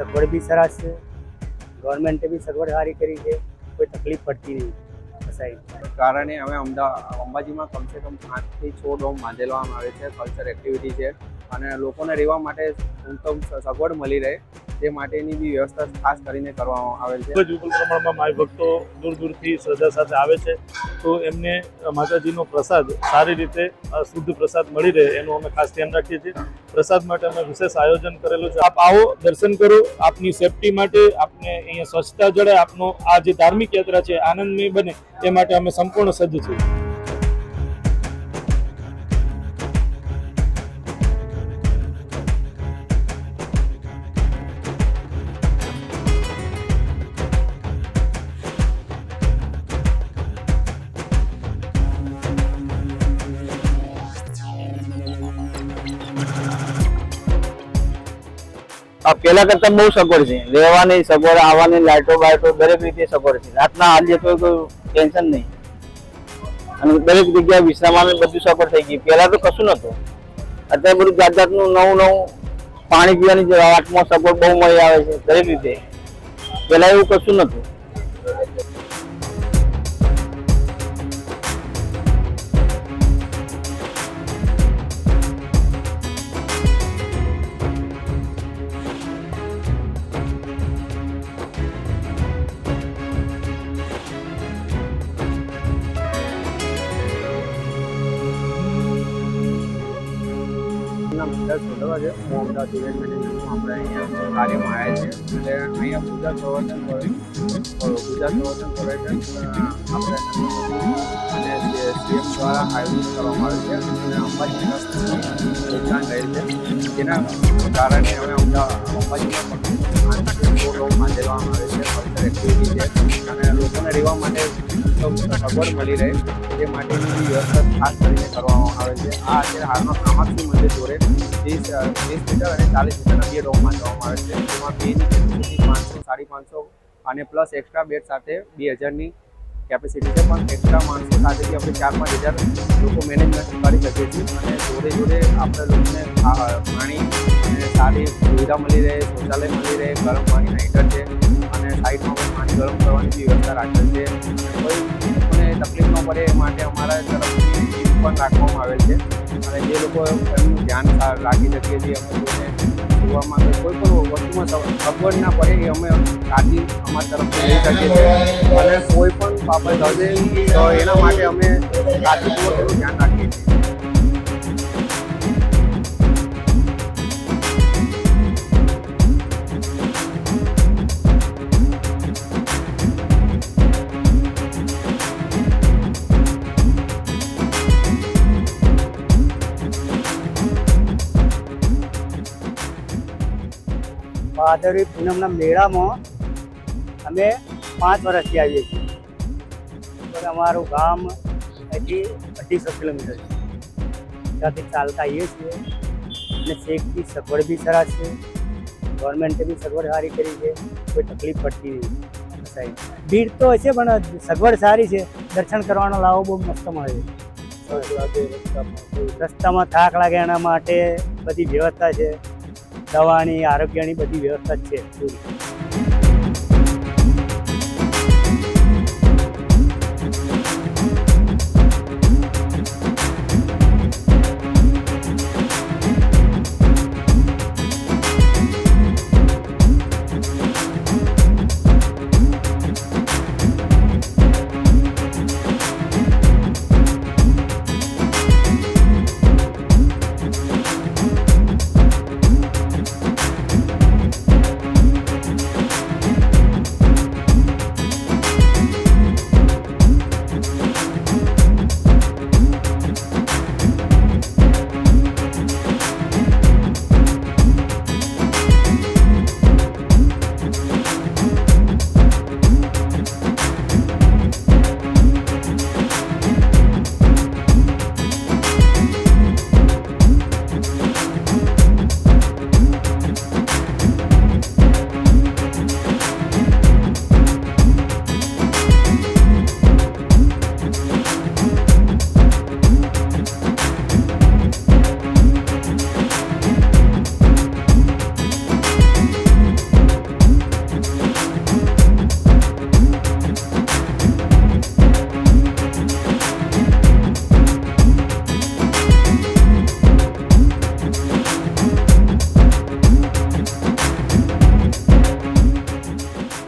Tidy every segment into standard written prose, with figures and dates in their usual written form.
સગવડ બી સરસ છે, ગવર્મેન્ટે બી સગવડ સારી કરી છે, કોઈ તકલીફ પડતી નહીં સાહેબ. કારણે અમે અંબાજીમાં કમસે કમ 5 થી 6 ડોમ બાંધેવામાં આવે છે. કલ્ચર એક્ટિવિટી છે અને લોકોને રહેવા માટે ઉત્તમ સગવડ મળી રહે તે માટેની બી વ્યવસ્થા ખાસ કરીને કરવામાં આવેલ છે. ખૂબ જ વિપુલ પ્રમાણમાં માય ભક્તો દૂર દૂરથી શ્રદ્ધા સાથે આવે છે, તો એમને માતાજીનો પ્રસાદ સારી રીતે શુદ્ધ પ્રસાદ મળી રહે એનું અમે ખાસ ધ્યાન રાખીએ છીએ. પ્રસાદ માટે અમે વિશેષ આયોજન કરેલું છે. આપ આવો, દર્શન કરો, આપની સેફટી માટે, આપને અહીંયા સ્વચ્છતા જળે, આપનો આ જે ધાર્મિક યાત્રા છે આનંદમય બને તે માટે અમે સંપૂર્ણ સજ્જ છીએ. પેલા કરતા બહુ સગવડ છે, રહેવાની સગવડ, આવવાની લાઇટો બાઇટો દરેક રીતે સગવડ છે. રાતના હાલીએ તો કોઈ ટેન્શન નહીં અને દરેક જગ્યાએ વિશ્રામની બધું સગવડ થઈ ગઈ. પેલા તો કશું નતું, અત્યારે બધું જાત જાતનું નવું પાણી પીવાની વાટમાં સગવડ બહુ મળી આવે છે દરેક રીતે. પેલા એવું કશું નતું. અમદાવાદ ઇવેન્ટ મેનેજમેન્ટમાં આપણે અહીંયા કાર્યમાં આવ્યા છે એટલે અહીંયા પૂજા પ્રવચન કરે છે. આપણે અને સીએમ દ્વારા આયોજન કરવામાં આવે છે અને અંબાજી યોગદાન રહે છે. જેના કારણે અમે અંબાજીમાં ડોમ બાંધેવામાં આવે છે. કલ્ચર એક્ટિવિટી છે અને લોકોને રહેવા માટે સગવડ મળી રહે તે માટેની વ્યવસ્થા ખાસ કરીને કરવામાં આવે છે. આ અત્યારે હાલમાં કામાક્ષી મંદિર જોડે 30 મીટર અને 40 મીટરના 2 ડોમ બાંધવામાં આવે છે. જેમાં બેની કેપેસિટી 500, 550 અને પ્લસ એક્સ્ટ્રા બેડ સાથે 2000ની કેપેસિટી છે. પણ એક્સ્ટ્રા માણસો સાથેથી આપણે 4-5 હજાર લોકો મેનેજમેન્ટ કરી શકીએ છીએ અને જોડે આપણે લોકોને પાણી અને સારી સુવિધા મળી રહે, શૌચાલય મળી રહે, ગરમ પાણીના હીટર છે અને સાઈડમાં પણ પાણી ગરમ કરવાની બી વ્યવસ્થા રાખેલ છે. કોઈ લોકોને તકલીફ ન પડે એ માટે અમારા તરફથી ટીમ પણ રાખવામાં આવેલ છે અને જે લોકો એમનું ધ્યાન રાખી શકીએ છીએ. અમે કોઈને જોવામાં કોઈ પણ વસ્તુમાં સગવડ ના પડે એ અમે કાળજી અમારા તરફથી લઈ શકીએ છીએ અને કોઈ પણ બાબત હશે તો એના માટે અમે કાળજીપૂર્વક એનું ધ્યાન રાખીએ છીએ. ભાદરવી પૂનમના મેળામાં અમે 5 વર્ષથી આવીએ છીએ. પણ અમારું ગામ હજી 250 કિલોમીટર છે. ત્યાંથી ચાલતા આવીએ છીએ અને સેફટી સગવડ બી સરસ છે, ગવર્મેન્ટે બી સગવડ સારી કરી છે, કોઈ તકલીફ પડતી નહીં સાહેબ. ભીડ તો હશે પણ સગવડ સારી છે, દર્શન કરવાનો લાવો બહુ મસ્ત મળે છે. રસ્તામાં થાક લાગે એના માટે બધી વ્યવસ્થા છે, દવાની, આરોગ્યની બધી વ્યવસ્થા છે પૂરી.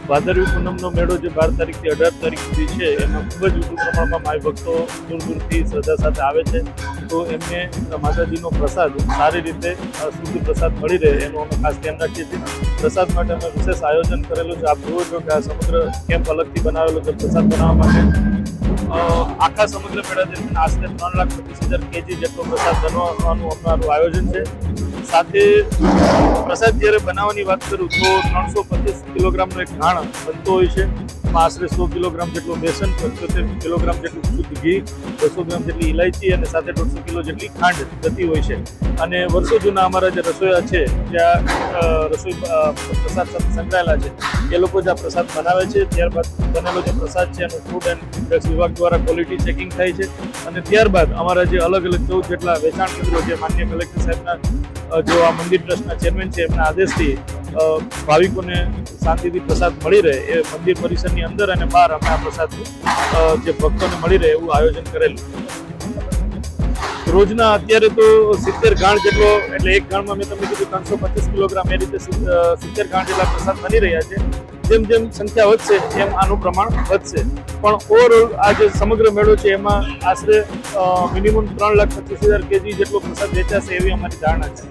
ભાદરવી પૂનમનો મેળો જે 12 તારીખથી 18 તારીખ સુધી છે એમાં ખૂબ જ વિપુલ પ્રમાણમાં માઈ ભક્તો દૂર દૂરથી શ્રદ્ધા સાથે આવે છે. તો એમને માતાજીનો પ્રસાદ સારી રીતે શુદ્ધ પ્રસાદ મળી રહે એનું અમે ખાસ ધ્યાન રાખીએ છીએ. પ્રસાદ માટે અમે વિશેષ આયોજન કરેલું છે. આપ જુઓ છો કે આ સમગ્ર કેમ્પ અલગથી બનાવેલો છે પ્રસાદ બનાવવા માટે. આખા સમગ્ર મેળા દરમિયાન આશરે 3,25,000 kg જેટલો પ્રસાદ બનાવવાનું અમારું આયોજન છે. સાથે પ્રસાદ જ્યારે બનાવવાની વાત કરું તો 325 કિલોગ્રામનો એક ઘાણ બનતો હોય છે. આશરે 100 કિલોગ્રામ જેટલું બેસન, 75 કિલોગ્રામ જેટલું શુદ્ધ ઘી, 200 ગ્રામ જેટલી ઇલાયચી અને સાથે 150 કિલો જેટલી ખાંડ જતી હોય છે. અને વર્ષો જૂના અમારા જે રસોઈયા છે જ્યાં રસોઈ પ્રસાદ સાથે સંકળાયેલા છે એ લોકો જે આ પ્રસાદ બનાવે છે ત્યારબાદ બનેલો જે પ્રસાદ છે એનું ફૂડ એન્ડ ડ્રગ્સ વિભાગ દ્વારા ક્વોલિટી ચેકિંગ થાય છે. અને ત્યારબાદ અમારા જે અલગ અલગ 14 જેટલા વેચાણ કેન્દ્રો જે માનનીય કલેક્ટર સાહેબના જો આ મંદિર ટ્રસ્ટના ચેરમેન છે એમના આદેશથી ભાવિકોને શાંતિથી પ્રસાદ મળી રહે એ મંદિર પરિસરની અંદર અને બહાર અમે આ પ્રસાદ જે ભક્તોને મળી રહે એવું આયોજન કરેલું. રોજના અત્યારે તો 70 ગાંઠ જેટલો, એટલે એક ગાંઠમાં મેં તમને કીધું 325 કિલોગ્રામ, એ રીતે 70 ગાંઠ જેટલા પ્રસાદ બની રહ્યા છે. જેમ જેમ સંખ્યા વધશે એમ આનું પ્રમાણ વધશે. પણ ઓવરઓલ આ જે સમગ્ર મેળો છે એમાં આશરે મિનિમમ 3,25,000 kg જેટલો પ્રસાદ વેચાશે એવી અમારી ધારણા છે.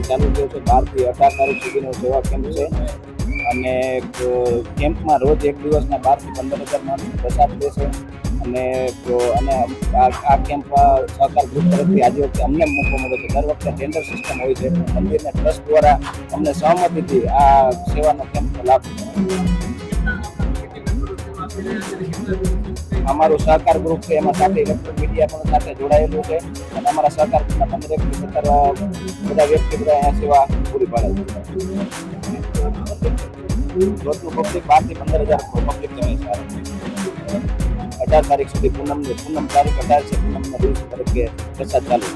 ચાલુ થયો છે. 12 થી 18 તારીખ સુધીનો સેવા કેમ્પ છે અને કેમ્પમાં રોજ એક દિવસના 12 થી 15,000 માણસો પ્રસાદ લેશે. અને આ કેમ્પ સહકાર ગ્રુપ તરફથી આજે વખતે અમને મોકો મળ્યો છે. દર વખતે ટેન્ડર સિસ્ટમ હોય છે. મંદિરના ટ્રસ્ટ દ્વારા અમને સહમતિથી આ સેવાનો કેમ્પનો લાભ અમારું સહકાર ગ્રુપ છે એમાં સાથે ઇલેક્ટ્રોનિક મીડિયા પણ સાથે જોડાયેલું છે અને અમારા સહકાર ગ્રુપના 15 થી 17 બધા વ્યક્તિ અહીંયા સેવા પૂરી પાડે છે. ટોટલ પબ્લિક 12 થી 15,000 પબ્લિક જમે છે. 18 તારીખ સુધી પૂનમ તારીખ 18 છે. પૂનમના દિવસ તરીકે પ્રસાદ ચાલુ છે.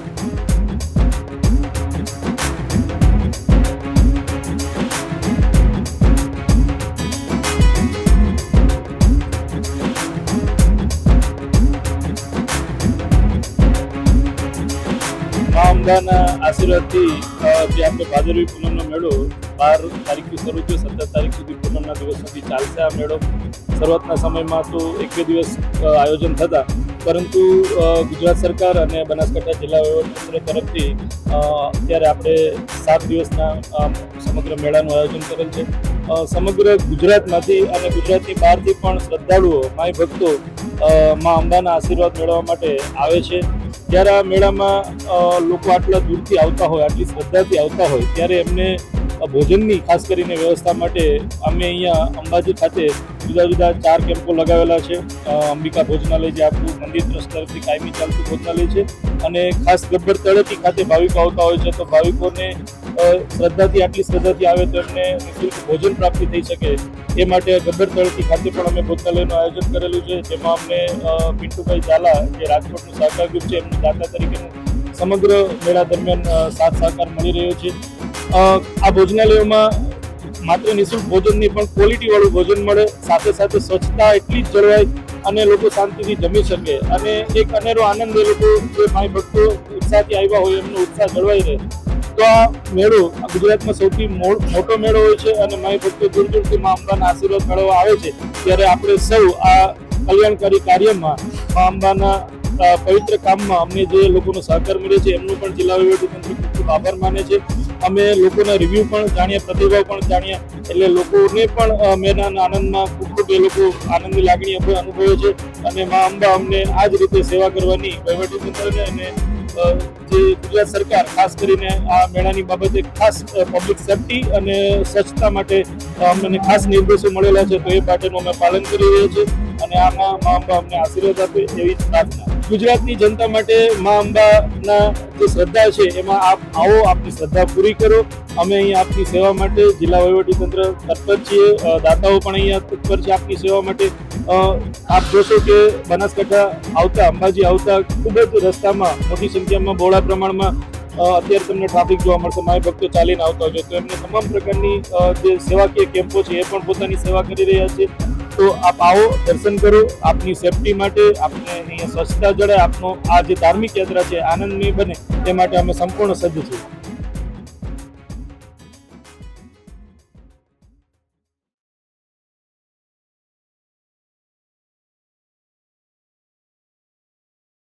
મા અંબાના આશીર્વાદથી જે આપણે ભાદરવી પૂનમનો મેળો 12 તારીખથી શરૂ થયો, 17 તારીખ સુધી પૂનમના દિવસ સુધી ચાલશે આ મેળો. શરૂઆતના સમયમાં તો 1-2 દિવસ આયોજન થતા, પરંતુ ગુજરાત સરકાર અને બનાસકાંઠા જિલ્લા વહીવટીતંત્ર તરફથી અત્યારે આપણે 7 દિવસના સમગ્ર મેળાનું આયોજન કરેલ છે. સમગ્ર ગુજરાતમાંથી અને ગુજરાતની બહારથી પણ શ્રદ્ધાળુઓ માઈ ભક્તો મા અંબાના આશીર્વાદ મેળવવા માટે આવે છે. જ્યારે આ મેળામાં લોકો આટલા દૂરથી આવતા હોય, આટલી શ્રદ્ધાથી આવતા હોય, ત્યારે એમને ભોજનની ખાસ કરીને વ્યવસ્થા માટે અમે અહીંયા અંબાજી ખાતે જુદા જુદા 4 કેમ્પો લગાવેલા છે. અંબિકા ભોજનાલય જે આપણું મંદિર ટ્રસ્ટ તરફથી કાયમી ચાલતું ભોજનાલય છે અને ખાસ ગબ્બર તળેટી ખાતે ભાવિકો આવતા હોય છે. તો ભાવિકોને આટલી શ્રદ્ધાથી આવે તો એમને નિઃશુલ્ક ભોજન પ્રાપ્તિ થઈ શકે એ માટે ગબ્બર તળેટી ખાતે પણ અમે ભોજનાલયનું આયોજન કરેલું છે. જેમાં અમને પિન્ટુભાઈ ઝાલા જે રાજકોટનું સહકાર ગ્રુપ છે એમનું દાતા તરીકેનું સમગ્ર મેળા દરમિયાન સાથ સહકાર મળી રહ્યો છે. આ ભોજનાલયોમાં માત્ર નિઃશુલ્ક ભોજન નહીં પણ ક્વોલિટી વાળું ભોજન મળે, સાથે સાથે સ્વચ્છતા એટલી જ જળવાય અને લોકો શાંતિથી જમી શકે અને એક અનેરો આનંદ એ લોકો જે માઈ ભક્તો ઉત્સાહથી આવ્યા હોય એમનો ઉત્સાહ જળવાઈ રહે. તો આ મેળો ગુજરાતમાં સૌથી મોટો મેળો હોય છે અને માઈ ભક્તો દૂર દૂરથી મા અંબાના આશીર્વાદ મેળવવા આવે છે. ત્યારે આપણે સૌ આ કલ્યાણકારી કાર્યમાં મા અંબાના પવિત્ર કામમાં અમને જે લોકોનો સહકાર મળે છે એમનું પણ જિલ્લા વહીવટીતંત્ર ખૂબ આભાર માને છે. અમે લોકોના રિવ્યૂ પણ જાણ્યા, પ્રતિભાવ પણ જાણ્યા, એટલે લોકોને પણ મેળાના આનંદમાં ખૂબ એ લોકો આનંદની લાગણી અનુભવે છે અને મા અંબા અમને આ જ રીતે સેવા કરવાની વહીવટીતંત્રને અને જે ગુજરાત સરકાર ખાસ કરીને આ મેળાની બાબતે ખાસ પબ્લિક સેફટી અને સ્વચ્છતા માટે અમને ખાસ નિર્દેશો મળેલા છે, તો એ માટેનું અમે પાલન કરી રહ્યા છીએ અને આમાં મા અંબા અમને આશીર્વાદ આપે એવી જ પ્રાર્થના. ગુજરાતની જનતા માટે મા અંબાના જે શ્રદ્ધા છે એમાં આપ આવો, આપની શ્રદ્ધા પૂરી કરો. અમે અહીંયા આપની સેવા માટે જિલ્લા વહીવટીતંત્ર તત્પર છીએ, દાતાઓ પણ અહીંયા તત્પર છે આપની સેવા માટે. આપ જોશો કે બનાસકાંઠા આવતા, અંબાજી આવતા ખૂબ જ રસ્તામાં મોટી સંખ્યામાં બહોળા પ્રમાણમાં અત્યારે તમને ટ્રાફિક જોવા મળશે. માય ભક્તો ચાલીને આવતા હોય તો એમને તમામ પ્રકારની જે સેવાકીય કેમ્પો છે એ પણ પોતાની સેવા કરી રહ્યા છે. તો આપ આવો, દર્શન કરો, આપની સેફટી માટે, આપને અહીંયા સ્વચ્છતા જળે, આપનો આ જે ધાર્મિક યાત્રા છે આનંદમય બને એ માટે અમે સંપૂર્ણ સજ્જ છીએ.